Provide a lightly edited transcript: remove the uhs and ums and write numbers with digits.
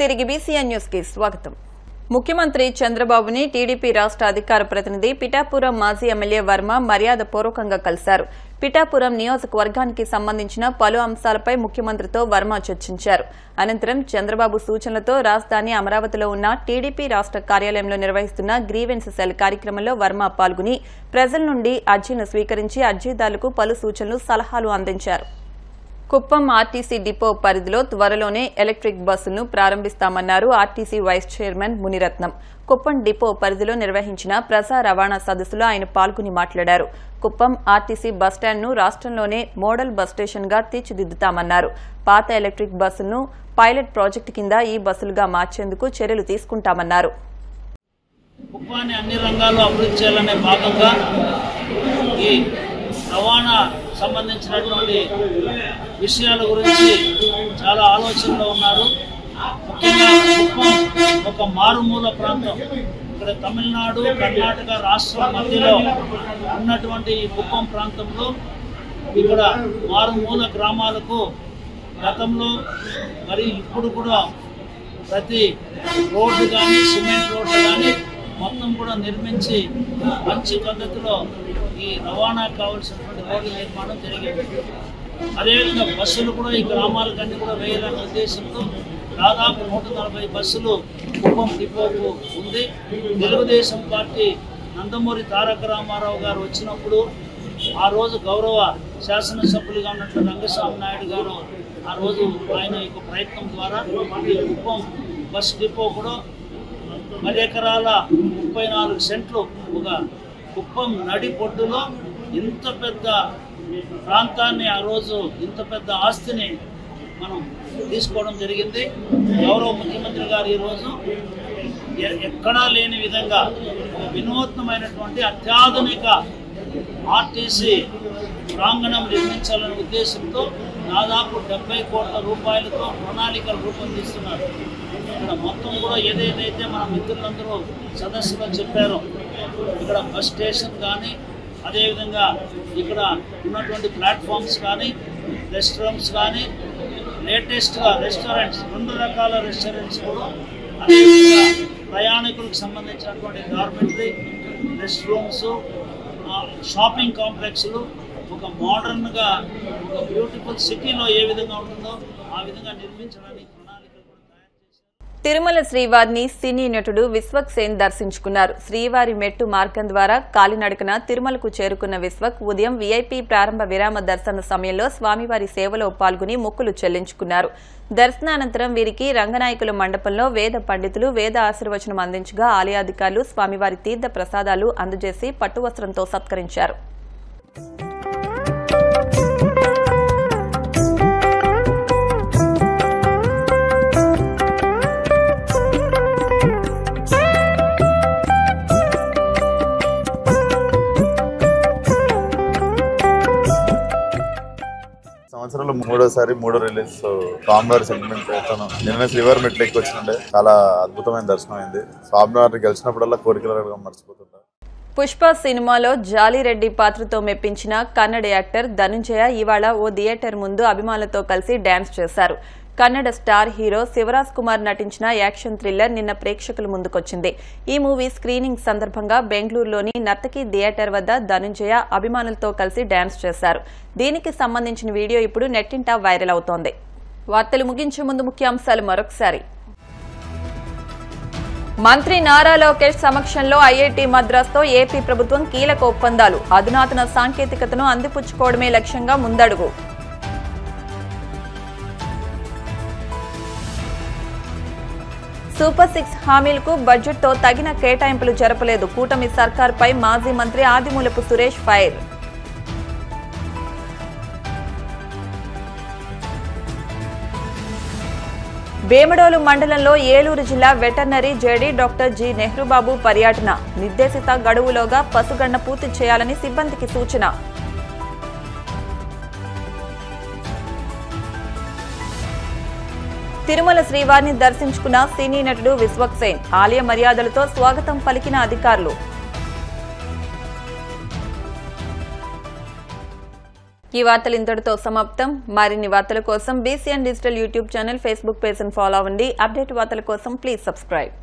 తిరిగి BCN news కి స్వాగతం. ముఖ్యమంత్రి చంద్రబాబుని టీడీపీ రాష్ట్ర అధికార ప్రతినిధి పిఠాపురం మాజీ ఎమ్మెల్యే వర్మ మర్యాదపూర్వకంగా కలిశారు. పిఠాపురం నియోజకవర్గానికి సంబంధించిన పలు అంశాలపై ముఖ్యమంత్రితో వర్మ చర్చించారు. అనంతరం చంద్రబాబు సూచనలతో రాజధాని అమరావతిలో ఉన్న టీడీపీ రాష్ట్ర కార్యాలయంలో నిర్వహిస్తున్న గ్రీవెన్స్ సెల్ కార్యక్రమంలో వర్మ పాల్గొని ప్రజల నుండి అర్జీలను స్వీకరించి అర్జీదారులకు పలు సూచనలు, సలహాలు అందించారు. కుప్పం ఆర్టీసీ డిపో పరిధిలో త్వరలోనే ఎలక్ట్రిక్ బస్సులను ప్రారంభిస్తామన్నారు RTC vice chairman Munirathnam. Kuppam depot పరిధిలో నిర్వహించిన ప్రజా రవాణా సదస్సులో ఆయన పాల్గొని మాట్లాడారు. కుప్పం ఆర్టీసీ బస్టాండ్ను రాష్ట్రంలోనే మోడల్ బస్ స్టేషన్గా తీర్చిదిద్దుతామన్నారు. పాత ఎలక్ట్రిక్ బస్సులను పైలట్ ప్రాజెక్టు కింద ఈ బస్సులుగా మార్చేందుకు చర్యలు తీసుకుంటామన్నారు. కుప్పాన్ని అన్ని రంగాల్లో అభివృద్ధి చేయాలనే భాగంగా ఈ రవాణా సంబంధించినటువంటి విషయాల గురించి చాలా ఆలోచనలో ఉన్నారు. ముఖ్యంగా కుప్పం ఒక మారుమూల ప్రాంతం. ఇక్కడ తమిళనాడు, కర్ణాటక రాష్ట్రం మధ్యలో ఉన్నటువంటి ఈ కుప్పం ప్రాంతంలో ఇక్కడ మారుమూల గ్రామాలకు గతంలో మరి ఇప్పుడు కూడా ప్రతి రోడ్డు కానీ సిమెంట్ రోడ్డు కానీ మొత్తం కూడా నిర్మించి మంచి పద్ధతిలో ఈ రవాణాకు కావాల్సినటువంటి రోడ్ల నిర్మాణం జరిగింది. అదేవిధంగా బస్సులు కూడా ఈ గ్రామాలకన్నీ కూడా వేయాలనే ఉద్దేశంతో దాదాపు 140 బస్సులు కుప్పం డిపోకు ఉంది. తెలుగుదేశం పార్టీ నందమూరి తారక రామారావు గారు వచ్చినప్పుడు ఆ రోజు గౌరవ శాసనసభ్యులుగా ఉన్నటువంటి రంగస్వామి నాయుడు గారు ఆ రోజు ఆయన యొక్క ప్రయత్నం ద్వారా ఈ కుప్పం బస్ డిపో కూడా 10 ఎకరాల 34 సెంట్లు ఒక కుప్పం నడి పొడ్డులో ఇంత పెద్ద ప్రాంతాన్ని ఆ రోజు ఇంత పెద్ద ఆస్తిని మనం తీసుకోవడం జరిగింది. గౌరవ ముఖ్యమంత్రి గారు ఈరోజు ఎక్కడా లేని విధంగా ఒక వినూత్నమైనటువంటి అత్యాధునిక ఆర్టీసీ ప్రాంగణం నిర్మించాలనే ఉద్దేశంతో దాదాపు 70 కోట్ల రూపాయలతో ప్రణాళికలు రూపొందిస్తున్నారు. ఇక్కడ మొత్తం కూడా ఏదైతే మన మిత్రులందరూ సదస్సులో చెప్పారో ఇక్కడ బస్ స్టేషన్ కానీ అదేవిధంగా ఇక్కడ ఉన్నటువంటి ప్లాట్ఫామ్స్ కానీ రెస్టారెంట్స్ కానీ లేటెస్ట్గా రెస్టారెంట్స్ 2 రకాల రెస్టారెంట్స్ కూడా అదేవిధంగా ప్రయాణికులకు సంబంధించినటువంటి గార్మెంటరీ రెస్ట్ రూమ్స్ షాపింగ్ కాంప్లెక్స్లు ఒక మోడర్న్గా ఒక బ్యూటిఫుల్ సిటీలో ఏ విధంగా ఉంటుందో ఆ విధంగా నిర్మించడానికి ప్రణాళికలు కూడా తయారు చేశారు. తిరుమల శ్రీవారిని సినీ నటుడు విశ్వక్ సేన్ దర్శించుకున్నారు. శ్రీవారి మెట్టు మార్గం ద్వారా కాలినడకన తిరుమలకు చేరుకున్న విశ్వక్ ఉదయం వీఐపీ ప్రారంభ విరామ దర్శన సమయంలో స్వామివారి సేవలో పాల్గొని మొక్కులు చెల్లించుకున్నారు. దర్శనానంతరం వీరికి రంగనాయకుల మండపంలో వేద పండితులు వేద ఆశీర్వచనం అందించగా ఆలయాధికారులు స్వామివారి తీర్థ ప్రసాదాలు అందజేసి పట్టువస్త్రంతో సత్కరించారు. సంవత్సరంలో మూడో రిలీజ్ స్వామివారి సెంటిమెంట్ నిన్న శ్రీవారి మెట్లెక్కి వచ్చిండే చాలా అద్భుతమైన దర్శనం అయింది. స్వామివారిని గెలిచినప్పుడల్లా కోరికలు మర్చిపోతుంటారు. పుష్ప సినిమాలో జాలిరెడ్డి పాత్రతో మెప్పించిన కన్నడ యాక్టర్ ధనుంజయ ఇవాళ ఓ థియేటర్ ముందు అభిమానులతో కలిసి డాన్స్ చేశారు. కన్నడ స్టార్ హీరో శివరాజ్ కుమార్ నటించిన యాక్షన్ థ్రిల్లర్ నిన్న ప్రేక్షకుల ముందుకొచ్చింది. ఈ మూవీ స్క్రీనింగ్ సందర్భంగా బెంగళూరులోని నర్తకి థియేటర్ వద్ద ధనుంజయ అభిమానులతో కలిసి డాన్స్ చేశారు. దీనికి సంబంధించిన వీడియో ఇప్పుడు నెట్టింటా వైరల్ అవుతోంది. వార్తలు ముగించే ముందు ముఖ్యాంశాలు మరొకసారి. మంత్రి నారా లోకేష్ సమక్షంలో ఐఐటీ మద్రాస్తో ఏపీ ప్రభుత్వం కీలక ఒప్పందాలు. అధునాతన సాంకేతికతను అందిపుచ్చుకోవడమే లక్ష్యంగా ముందడుగు. సూపర్ 6 హామీలకు బడ్జెట్తో తగిన కేటాయింపులు జరపలేదు. కూటమి సర్కార్పై మాజీ మంత్రి ఆదిమూలపు సురేష్ ఫైర్. వేమడోలు మండలంలో ఏలూరు జిల్లా veterinary JD doctor G Nehrubabu పర్యటన. నిర్దేశిత గడువులోగా పసుగణన పూర్తి చేయాలని సిబ్బందికి సూచన. తిరుమల శ్రీవారిని దర్శించుకున్న సినీ నటుడు విశ్వక్ సేన్. ఆలయ మర్యాదలతో స్వాగతం పలికిన అధికారులు. ఈ వార్తలు ఇంతటితో సమాప్తం. మరిన్ని వార్తల కోసం BCN digital YouTube channel, Facebook page follow అవ్వండి. అప్డేట్ వార్తల కోసం ప్లీజ్ సబ్స్క్రైబ్.